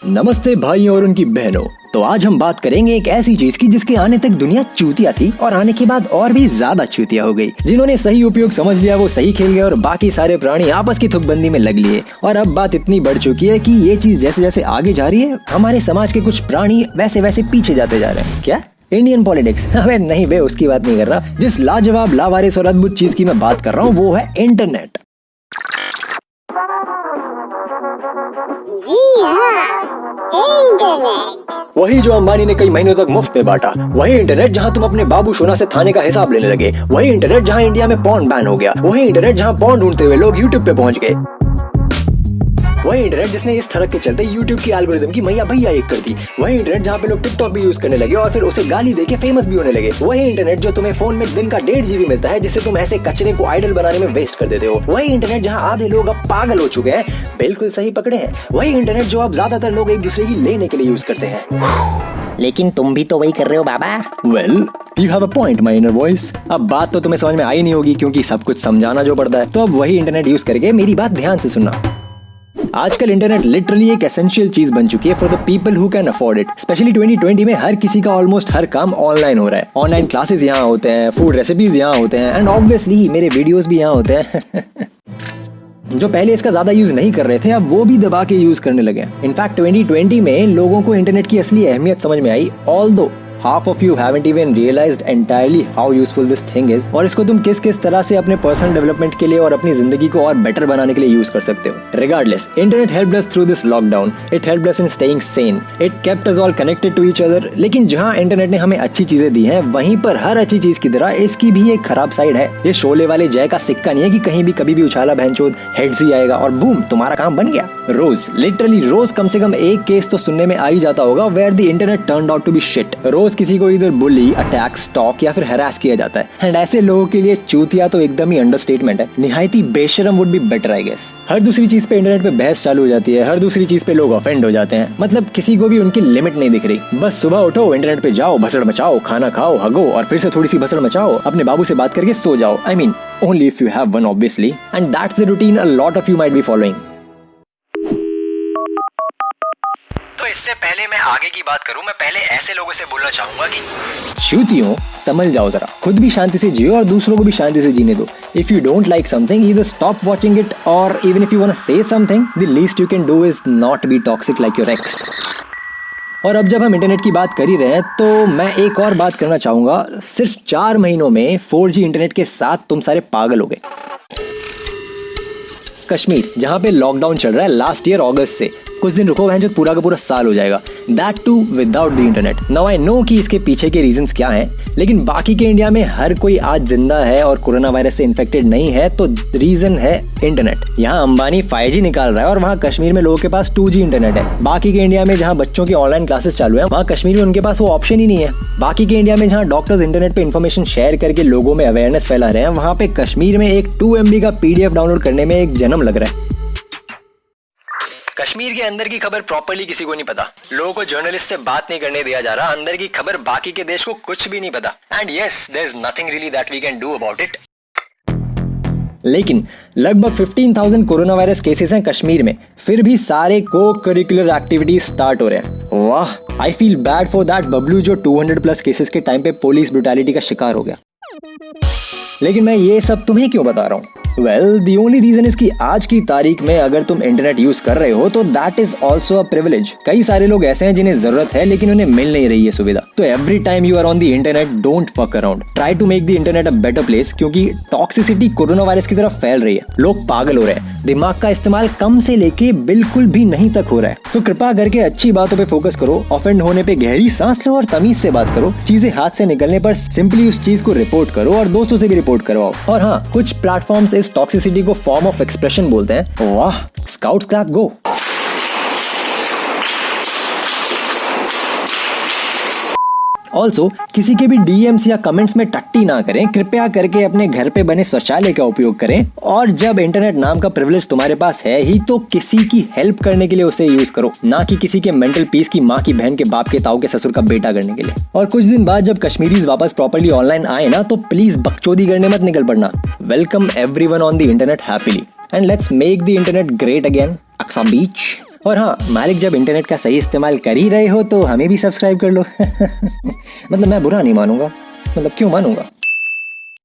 नमस्ते भाइयों और उनकी बहनों। तो आज हम बात करेंगे एक ऐसी चीज की जिसके आने तक दुनिया चूतिया थी और आने के बाद और भी ज्यादा चूतिया हो गई। जिन्होंने सही उपयोग समझ लिया वो सही खेल गए और बाकी सारे प्राणी आपस की थुकबंदी में लग लिए। और अब बात इतनी बढ़ चुकी है कि ये चीज जैसे जैसे आगे जा रही है हमारे समाज के कुछ प्राणी वैसे वैसे पीछे जाते जा रहे हैं। क्या? Indian politics? अबे नहीं बे, उसकी बात नहीं कर रहा। जिस लाजवाब, लावारिस और अद्भुत चीज की मैं बात कर रहा हूँ वो है इंटरनेट। जी हाँ, इंटरनेट। वही जो अंबानी ने कई महीनों तक मुफ्त में बांटा, वही इंटरनेट जहां तुम अपने बाबू सोना से थाने का हिसाब लेने लगे, वही इंटरनेट जहां इंडिया में पॉर्न बैन हो गया, वही इंटरनेट जहां पॉर्न ढूंढते हुए लोग यूट्यूब पे पहुंच गए, वही इंटरनेट जिसने इस ठरक के चलते यूट्यूब की एल्गोरिदम की मैया भैया एक कर दी, वही इंटरनेट जहाँ पे लोग टिकटॉक भी यूज करने लगे और फिर उसे गाली देके फेमस भी होने लगे, वही इंटरनेट जो तुम्हें फोन में दिन का 1.5 GB मिलता है जिससे तुम ऐसे कचरे को आइडल बनाने में वेस्ट कर देते हो, वही इंटरनेट जहाँ आधे लोग अब पागल हो चुके हैं। बिल्कुल सही पकड़े हैं, वही इंटरनेट जो अब ज्यादातर लोग एक दूसरे की लेने के लिए यूज करते हैं। लेकिन तुम भी तो वही कर रहे हो बाबा। Well, you have a point my inner voice. अब बात तो तुम्हें समझ में आई नहीं होगी क्योंकि सब कुछ समझाना जो पड़ता है। तो अब वही इंटरनेट यूज करके मेरी बात ध्यान से सुनना। आजकल इंटरनेट लिटरली एक एसेंशियल चीज बन चुकी है for the people who can afford it. Specially 2020 में हर किसी का ऑलमोस्ट हर काम ऑनलाइन हो रहा है। ऑनलाइन क्लासेस यहाँ होते हैं, फूड रेसिपीज यहाँ होते हैं एंड ऑब्वियसली मेरे वीडियोस भी यहाँ होते हैं। जो पहले इसका ज्यादा यूज नहीं कर रहे थे अब वो भी दबा के यूज करने लगे। इनफैक्ट 2020 में लोगों को इंटरनेट की असली अहमियत समझ में आई, although half of you haven't even realized entirely how useful this thing is। और इसको तुम किस किस तरह से अपने पर्सनल डेवलपमेंट के लिए और अपनी जिंदगी को और बेटर बनाने के लिए यूज कर सकते हो। Regardless, internet helped us through this lockdown. It helped us in staying sane. It kept us all connected to each other। लेकिन जहाँ इंटरनेट ने हमें अच्छी चीजें दी हैं वहीं पर हर अच्छी चीज की तरह इसकी भी एक खराब साइड है। ये शोले वाले जय का सिक्का नहीं है कि कहीं भी कभी भी उछाला बहनचोद हेड्स ही आएगा और बूम तुम्हारा काम बन गया। रोज, लिटरली रोज कम से कम एक केस तो सुनने में आ ही जाता होगा where the internet turned out to be shit. रोज किसी को इधर बुली, अटैक, स्टॉक या फिर हरास किया जाता है एंड ऐसे लोगों के लिए चूतिया तो एकदम ही अंडरस्टेटमेंट है। निहायती बेशरम would be better I guess. हर दूसरी चीज पे इंटरनेट पे बहस चालू हो जाती है, हर दूसरी चीज पे लोग ऑफेंड हो जाते हैं। मतलब किसी को भी उनकी लिमिट नहीं दिख रही। बस सुबह उठो, इंटरनेट पे जाओ, भसड़ मचाओ, खाना खाओ, हगो और फिर से थोड़ी सी भसड़ मचाओ, अपने बाबू से बात करके सो जाओ। I mean only if you have one obviously and that's the routine a lot of you might be following. तो इससे पहले मैं आगे की बात करूं, मैं पहले ऐसे लोगों से बोलना चाहूंगा कि चूतियों समझ जाओ जरा, खुद भी शांति से जियो और दूसरों को भी शांति से जीने दो। If you don't like something either stop watching it or even if you want to say something the least you can do is not be toxic like your ex। और अब जब हम इंटरनेट की बात कर ही रहे हैं तो मैं एक और बात करना चाहूंगा। सिर्फ 4 महीनों में 4G इंटरनेट के साथ तुम सारे पागल हो गए। कश्मीर जहां पे लॉकडाउन चल रहा है लास्ट ईयर अगस्त से, कुछ दिन रुको जो पूरा का पूरा साल हो जाएगा, that too without the internet. Now I know कि इसके पीछे के रीजंस क्या हैं, लेकिन बाकी के इंडिया में हर कोई आज जिंदा है और कोरोना वायरस से इन्फेक्टेड नहीं है तो रीजन है इंटरनेट। यहाँ अंबानी 5G निकाल रहा है और वहाँ कश्मीर में लोगों के पास 2G इंटरनेट है। बाकी के इंडिया में जहाँ बच्चों की ऑनलाइन क्लासेस चालू है वहाँ कश्मीर में उनके पास वो ऑप्शन ही नहीं है। बाकी के इंडिया में जहाँ डॉक्टर्स इंटरनेट पे इन्फॉर्मेशन शेयर करके लोगों में अवेयरनेस फैला रहे हैं वहाँ पे कश्मीर में एक 2 MB का PDF डाउनलोड करने में एक जन्म लग रहा है। कश्मीर के अंदर की खबर प्रॉपर्ली किसी को नहीं पता, लोगों को जर्नलिस्ट से बात नहीं करने दिया जा रहा, अंदर की खबर बाकी के देश को कुछ भी नहीं पता and yes there is nothing really that we can do about it. लेकिन लगभग 15,000 कोरोना वायरस केसेस हैं कश्मीर में, फिर भी सारे को करिकुलर एक्टिविटीज स्टार्ट हो रहे हैं। वाह, I feel bad for that Bablu जो 200+ केसेस के टाइम पे पुलिस ब्रुटैलिटी का शिकार हो गया। लेकिन मैं ये सब तुम्हें क्यों बता रहा हूँ? Well, the only reason is कि आज की तारीख में अगर तुम इंटरनेट यूज कर रहे हो तो that is also a privilege. कई सारे लोग ऐसे हैं जिन्हें जरूरत है लेकिन उन्हें मिल नहीं रही है सुविधा। तो every time you are on the internet don't fuck around, try to make the internet a better place, क्योंकि टॉक्सिसिटी कोरोना वायरस की तरफ फैल रही है। लोग पागल हो रहे हैं, दिमाग का इस्तेमाल कम से लेके बिल्कुल भी नहीं तक हो रहा है। तो कृपा करके अच्छी बातों पे फोकस करो, ऑफेंड होने पे गहरी सांस लो और तमीज से बात करो। चीजें हाथ से निकलने पर सिंपली उस चीज को रिपोर्ट करो और दोस्तों से भी रिपोर्ट करवाओ। और हाँ, कुछ प्लेटफॉर्म्स इस टॉक्सिसिटी को फॉर्म ऑफ एक्सप्रेशन बोलते हैं। वाह, स्काउट्स क्लैप गो। ऑल्सो किसी के भी डीएम्स या कमेंट्स में टट्टी ना करें, कृपया करके अपने घर पे बने शौचालय का उपयोग करें। और जब इंटरनेट नाम का प्रिविलेज तुम्हारे पास है ही तो किसी की हेल्प करने के लिए उसे यूज करो, ना कि किसी के मेंटल पीस की माँ की बहन के बाप के ताऊ के ससुर का बेटा करने के लिए। और कुछ दिन बाद जब कश्मीरीज वापस प्रॉपर्ली ऑनलाइन आए ना तो प्लीज बकचोदी करने मत निकल पड़ना। Welcome everyone on the internet happily and let's make the internet great again. Aksa Beach. और हाँ मालिक, जब इंटरनेट का सही इस्तेमाल कर ही रहे हो तो हमें भी सब्सक्राइब कर लो। मतलब मैं बुरा नहीं मानूंगा, मतलब क्यों मानूंगा।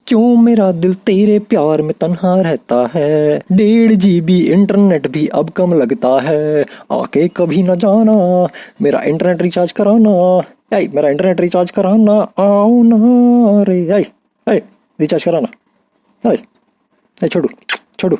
क्यों मेरा दिल तेरे प्यार में तन्हा रहता है, 1.5 GB इंटरनेट भी अब कम लगता है, आके कभी न जाना मेरा इंटरनेट रिचार्ज कराना, मेरा इंटरनेट रिचार्ज कराना, आओ ना रे, रिचार्ज कराना, छोड़ू छोड़ू।